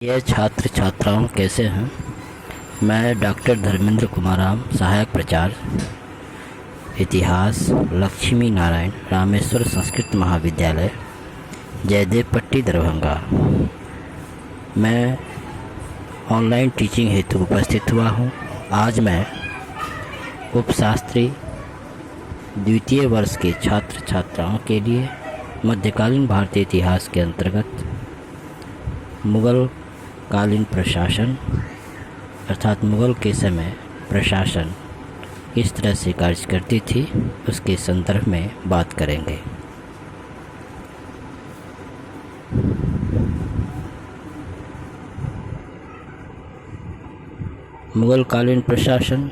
ये छात्र छात्राओं कैसे हैं। मैं डॉक्टर धर्मेंद्र कुमाराम, सहायक प्राचार्य इतिहास, लक्ष्मी नारायण रामेश्वर संस्कृत महाविद्यालय, जयदेव पट्टी, दरभंगा। मैं ऑनलाइन टीचिंग हेतु उपस्थित हुआ हूँ। आज मैं उपशास्त्री द्वितीय वर्ष के छात्र छात्राओं के लिए मध्यकालीन भारतीय इतिहास के अंतर्गत मुग़ल कालीन प्रशासन अर्थात मुग़ल के समय प्रशासन किस तरह से कार्य करती थी उसके संदर्भ में बात करेंगे। मुग़ल कालीन प्रशासन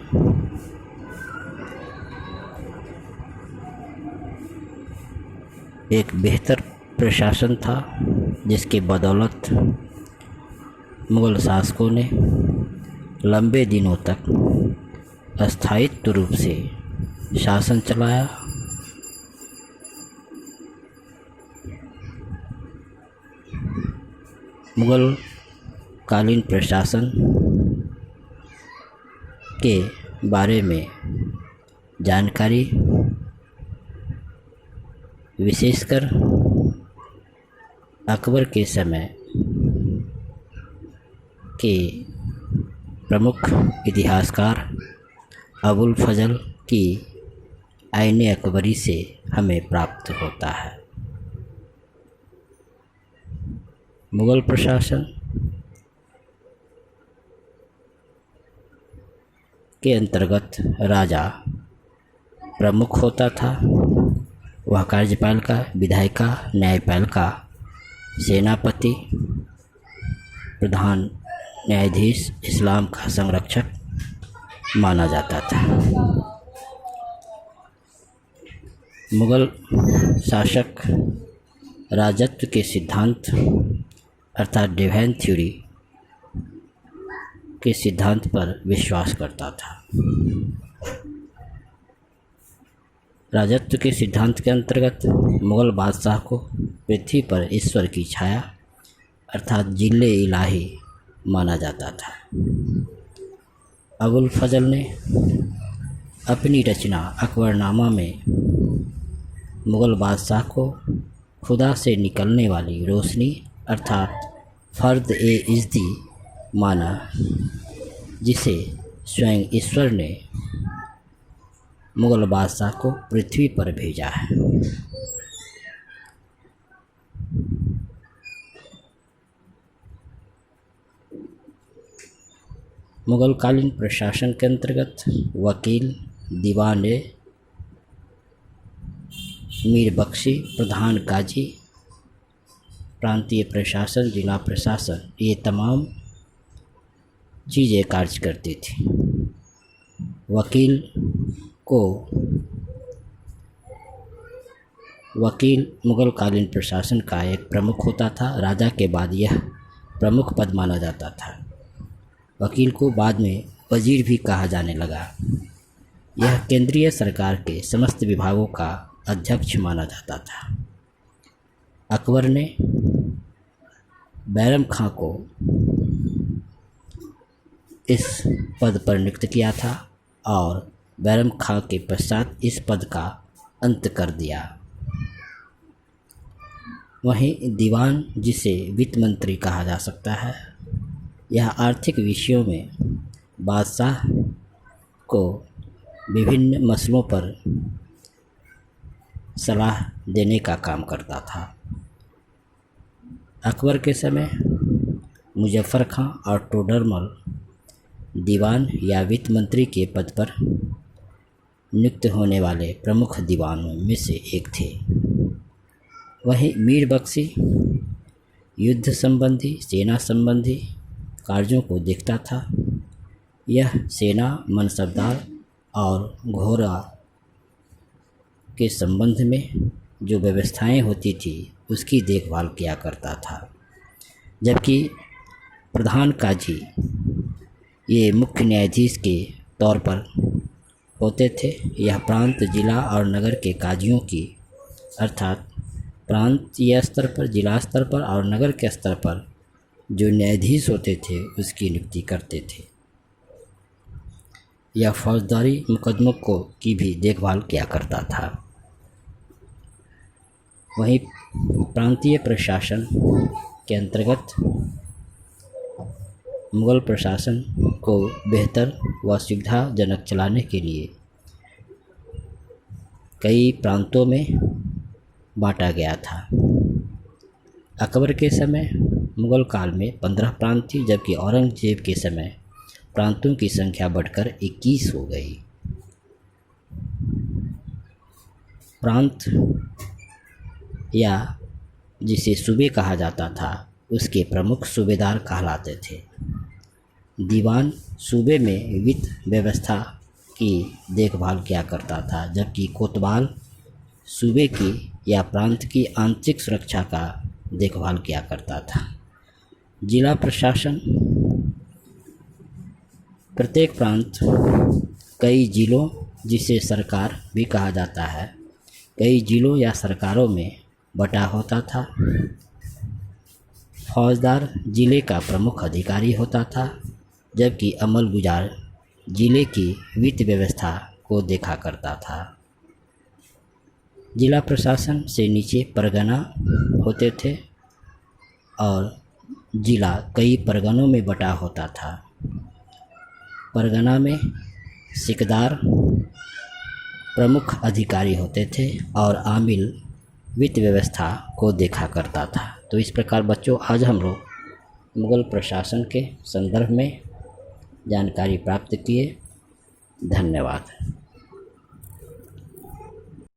एक बेहतर प्रशासन था जिसके बदौलत मुग़ल शासकों ने लंबे दिनों तक अस्थायित्व रूप से शासन चलाया। मुग़ल कालीन प्रशासन के बारे में जानकारी विशेषकर अकबर के समय के प्रमुख इतिहासकार अबुल फजल की आईने अकबरी से हमें प्राप्त होता है। मुग़ल प्रशासन के अंतर्गत राजा प्रमुख होता था। वह कार्यपालिका, विधायिका, न्यायपालिका, सेनापति, प्रधान न्यायाधीश, इस्लाम का संरक्षक माना जाता था। मुग़ल शासक राजत्व के सिद्धांत अर्थात डिवाइन थ्योरी के सिद्धांत पर विश्वास करता था। राजत्व के सिद्धांत के अंतर्गत मुग़ल बादशाह को पृथ्वी पर ईश्वर की छाया अर्थात जिल्ले इलाही माना जाता था। अबुल फजल ने अपनी रचना अकबरनामा में मुग़ल बादशाह को खुदा से निकलने वाली रोशनी अर्थात फ़र्द ए इज़्दी माना, जिसे स्वयं ईश्वर ने मुग़ल बादशाह को पृथ्वी पर भेजा है। मुग़ल कालीन प्रशासन के अंतर्गत वकील, दीवान मीर बख्शी, प्रधान काजी, प्रांतीय प्रशासन, जिला प्रशासन, ये तमाम चीज़ें कार्य करती थी। वकील मुग़ल कालीन प्रशासन का एक प्रमुख होता था। राजा के बाद यह प्रमुख पद माना जाता था। वकील को बाद में वजीर भी कहा जाने लगा। यह केंद्रीय सरकार के समस्त विभागों का अध्यक्ष माना जाता था। अकबर ने बैरम खां को इस पद पर नियुक्त किया था और बैरम खां के पश्चात इस पद का अंत कर दिया। वहीं दीवान, जिसे वित्त मंत्री कहा जा सकता है, यह आर्थिक विषयों में बादशाह को विभिन्न मसलों पर सलाह देने का काम करता था। अकबर के समय मुजफ्फर खां और टोडरमल दीवान या वित्त मंत्री के पद पर नियुक्त होने वाले प्रमुख दीवानों में से एक थे। वहीं मीर बख्शी युद्ध संबंधी, सेना संबंधी कार्यों को देखता था। यह सेना, मनसबदार और घोड़ा के संबंध में जो व्यवस्थाएं होती थी उसकी देखभाल किया करता था। जबकि प्रधान काजी ये मुख्य न्यायाधीश के तौर पर होते थे। यह प्रांत, जिला और नगर के काजियों की अर्थात प्रांतीय स्तर पर, जिला स्तर पर और नगर के स्तर पर जो न्यायाधीश होते थे उसकी नियुक्ति करते थे। यह फौजदारी मुकदमों को की भी देखभाल किया करता था। वहीं प्रांतीय प्रशासन के अंतर्गत मुगल प्रशासन को बेहतर व सुविधाजनक चलाने के लिए कई प्रांतों में बांटा गया था। अकबर के समय मुगल काल में 15 प्रांत थी, जबकि औरंगजेब के समय प्रांतों की संख्या बढ़कर 21 हो गई। प्रांत या जिसे सूबे कहा जाता था उसके प्रमुख सूबेदार कहलाते थे। दीवान सूबे में वित्त व्यवस्था की देखभाल किया करता था, जबकि कोतवाल सूबे की या प्रांत की आंतरिक सुरक्षा का देखभाल किया करता था। जिला प्रशासन प्रत्येक प्रांत कई जिलों, जिसे सरकार भी कहा जाता है, कई जिलों या सरकारों में बटा होता था। फौजदार जिले का प्रमुख अधिकारी होता था, जबकि अमलगुजार जिले की वित्त व्यवस्था को देखा करता था। जिला प्रशासन से नीचे परगना होते थे और जिला कई परगनों में बटा होता था। परगना में सिकदार प्रमुख अधिकारी होते थे और आमिल वित्त व्यवस्था को देखा करता था। तो इस प्रकार बच्चों, आज हम लोग मुगल प्रशासन के संदर्भ में जानकारी प्राप्त किए। धन्यवाद।